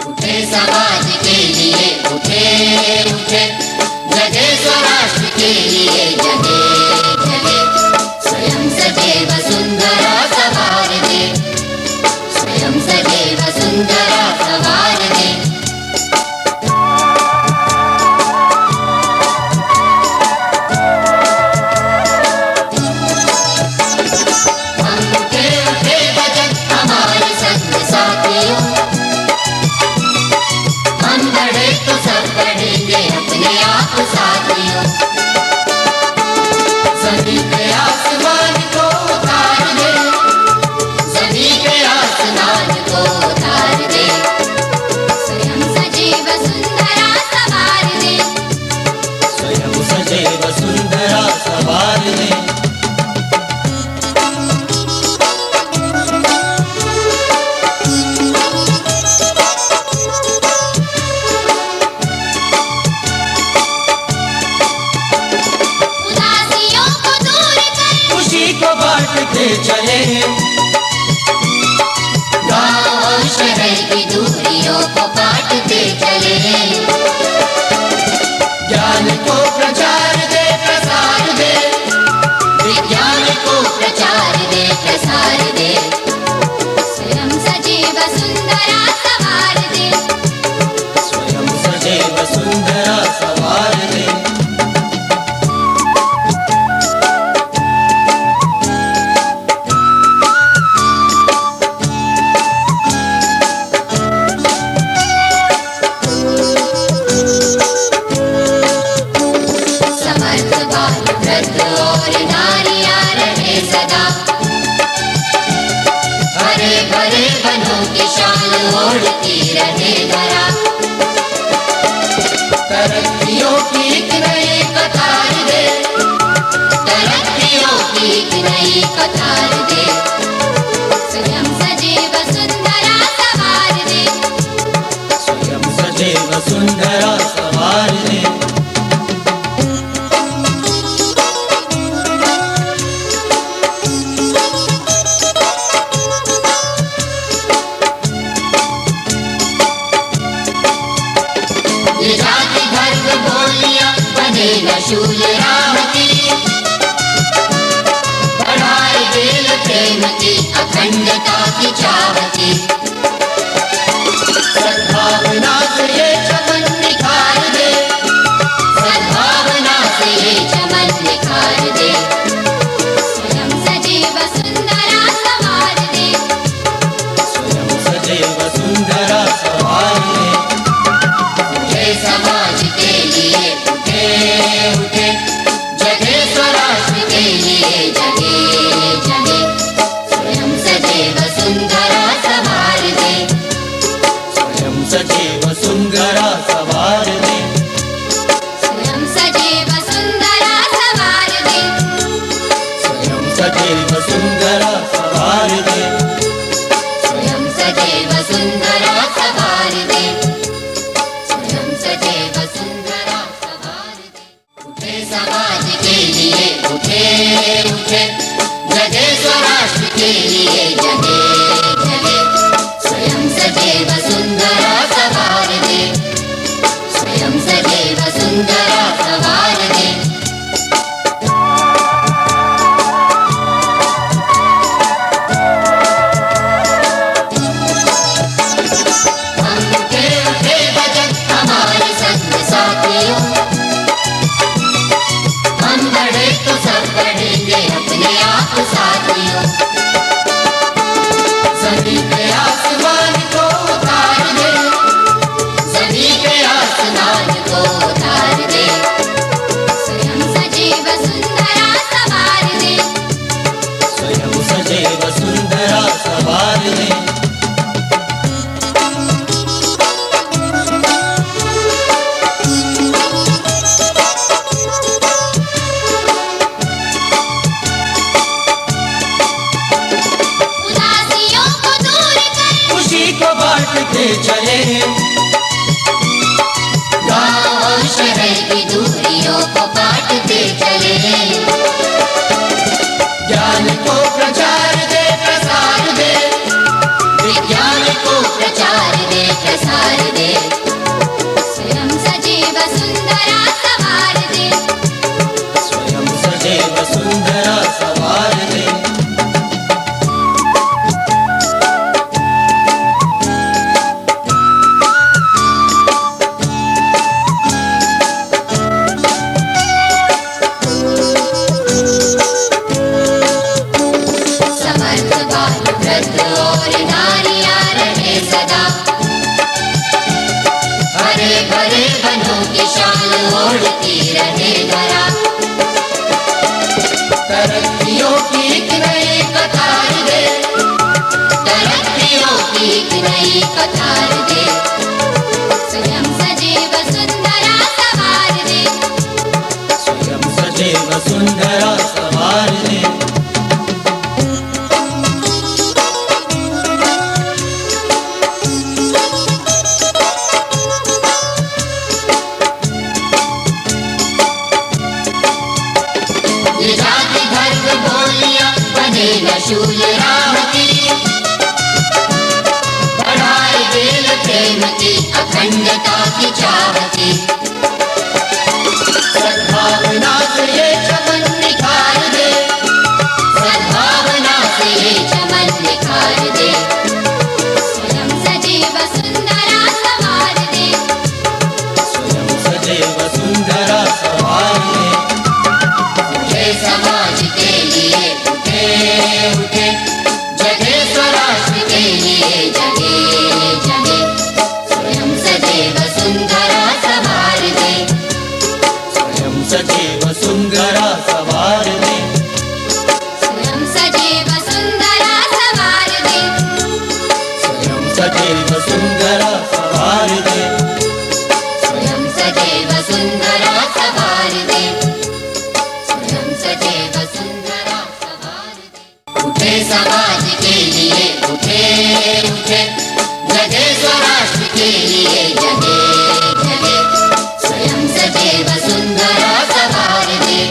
उठे समाज के लिए उठे उठे, जगे स्वराष्ट्र के लिए जगे जगे। स्वयं सजे वसुंधरा सवार दे, स्वयं सजे वसुंधरा सवार दे। हम उठे उठे गजब हमारे संग साथियों, हम बढ़े तो सब बढ़ेंगे अपने आप साथियों। सभी के आसमान को उतार दे, सभी के आसमान को उतार दे। स्वयं सजे वसुंधरा सवार दे, स्वयं सजे वसुंधरा सवार दे। उदासियों को दूर कर खुशी को बांटते चले, गाँव और शहर की दूरियों को काटते चले। ज्ञान को प्रचार दे प्रसार दे, विज्ञान को प्रचार दे प्रसार दे। स्वयं सजे वसुंधरा सवार दे, स्वयं सजे वसुंधरा सवार दे। समर्थ बाल वृद्ध और नारियां रहे सदा, हरे भरे वनों की शान ओढ़ती रहे धरा। तरक्कियों की एक नई कतार दे, तरक्कियों की एक नई कतार दे। स्वयं सजे वसुंधरा सवार दे, स्वयं सजे वसुंधरा सवार दे। ये जाति धर्म बोलियां बने न शूल राम की, बढ़ाए दिल प्रेम की अखंडता की चाह की। सद्भावना से ये चमन निखार दे, सद्भावना से ये चमन निखार दे। स्वयं सजे वसुंधरा सवार दे, स्वयं सजे वसुंधरा सवार दे। उठे समाज के लिए उठे उठे, जगे स्वराष्ट्र के लिए जगे जगे। स्वयं सजे वसुंधरा सवार दे, स्वयं सजे वसुंधरा सवार दे। स्वयं सजे वसुंधरा सवार दे, स्वयं सजे वसुंधरा सवार दे। स्वयं सजे वसुंधरा सवार दे, स्वयं सजे वसुंधरा सवार दे। उठे समाज के लिए उठे उठे, जगे स्वराष्ट्र के लिए जगे जगे। स्वयं सजे वसुंधरा सवार दे, स्वयं सजे वसुंधरा सवार दे। हम उठे उठे गजब हमारे संग साथियों, हम बढ़े तो सब बढ़ेंगे अपने आप साथियों। सभी के आसमान को उतार दे, सभी के आसमान को उतार दे। स्वयं सजे वसुंधरा सवार दे, स्वयं सजे वसुंधरा सवार दे। उदासियों को दूर कर खुशी को बांटते चले, गाँव और शहर की दूरियों को काटते चले। ज्ञान को प्रचार दे प्रसार दे, विज्ञान को प्रचार दे प्रसार पधार दे, स्वयं सजे वसुंधरा सवार दे, स्वयं सजे वसुंधरा सवार दे। ये जाति धर्म बोलियां बने न शूल राम की, बढ़ाए दिल प्रेम की अखंडता की चाहती, सद्भावना से ये चमन निखार दे, सद्भावना से ये चमन निखार दे, स्वयं सजे वसुंधरा सवार दे, स्वयं सजे वसुंधरा सवार दे। उठे समाज के लिए उठे उठे, जगे स्वराष्ट्र के लिए जगे जगे, स्वयं सजे वसुंधरा सवार दे, स्वयं सजे वसुंधरा सवार दे, स्वयं सजे वसुंधरा सवार दे, स्वयं सजे वसुंधरा सवार दे, स्वयं सजे वसुंधरा सवार दे, स्वयं सजे वसुंधरा सवार दे। उठे समाज के लिए उठे उठे, जगे स्वराष्ट्र के लिए जगे जगे, स्वयं सजे वसुंधरा सवार दे,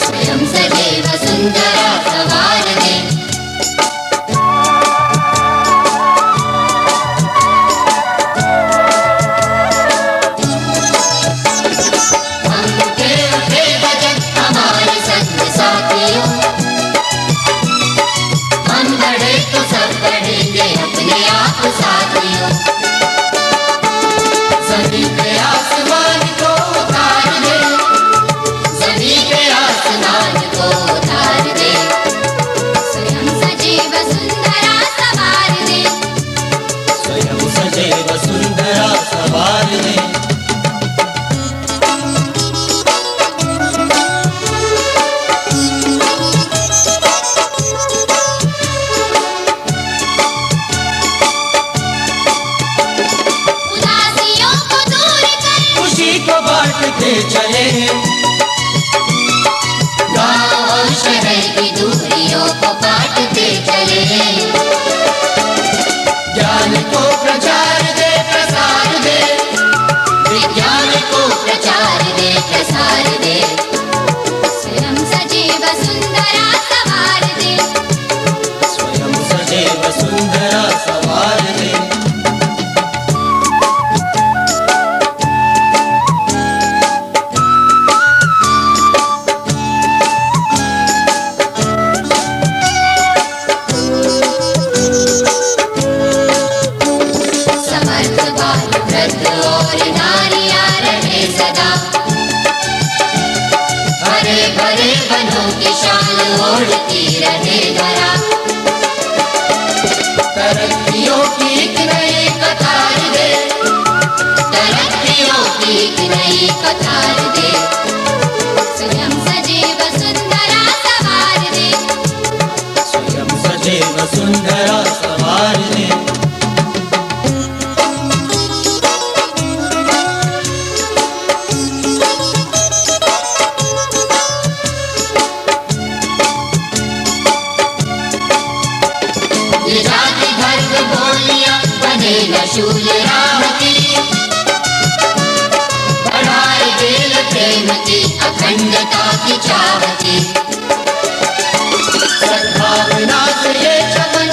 स्वयं सजे वसुंधरा सवार दे। हम उठे उठे भजन हमारे संग साथियों, हम बढ़े तो सब बढ़ेंगे अपने आप साथियों, सभी पे आसमान को उतार दे, सभी पे आसमान को उतार दे, स्वयं सजे वसुंधरा सवार दे, स्वयं सजे वसुंधरा सवार दे। उदासियों को दूर कर, खुशी को बांटते चले, गांव और शहर की दूरियों को काटते चले, ज्ञान को प्रचार दे प्रसार दे, विज्ञान को प्रचार दे प्रसार दे, स्वयं सजे वसुंधरा सवार दे, स्वयं सजे वसुंधरा सवार दे। समर्थ बाल वृद्ध और नारियां रहे सदा, हरे भरे वनों की शान ओढ़ती रहे धरा, तरक्कियों की एक नई कतार दे, तरक्कियों की एक नई कतार दे, स्वयं सजे वसुंधरा सवार दे, स्वयं सजे वसुंधरा सवार दे। ये जाति धर्म बोलियां बने न शूल राम की, बढ़ाए दिल प्रेम की अखंडता की चाहती, सद्भावना से ये चमन